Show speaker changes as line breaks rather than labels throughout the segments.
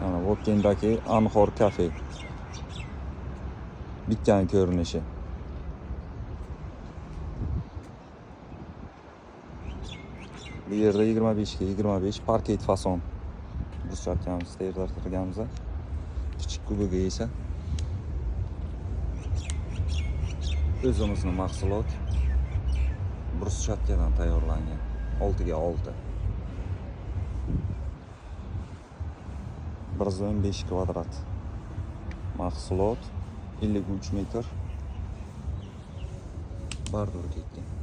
Ana Vobkentdagi Anhor kafe. Bitgan ko'rinishi. Bu yerda 25 ga 25 parket fason. Biz sotganmiz, tayyorlatirganmiz. Kichik kubiga esa o'zimizning mahsulot bruschatkadan tayyorlangan. 6 ga 6. 115 kvadrat. Mahsulot 53 metr. Bardur ketgan.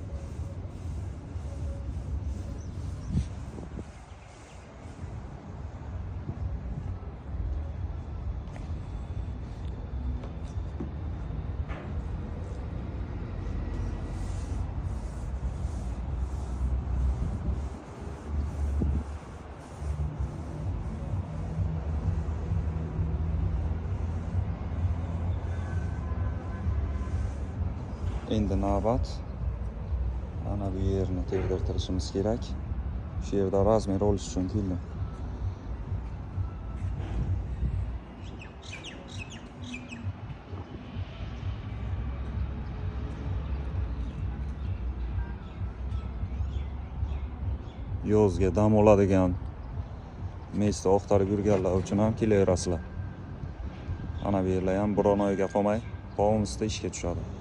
Endi navbat ana bu yerni terdirtirishimiz kerak. Shu yerda razmer olish uchun keldim. Yozga dam oladigan mesda oqtarib yurganlar uchun ham kelaverasizlar. Ana bu yerlar ham biron oyga qolmay, povimizda ishga tushadi.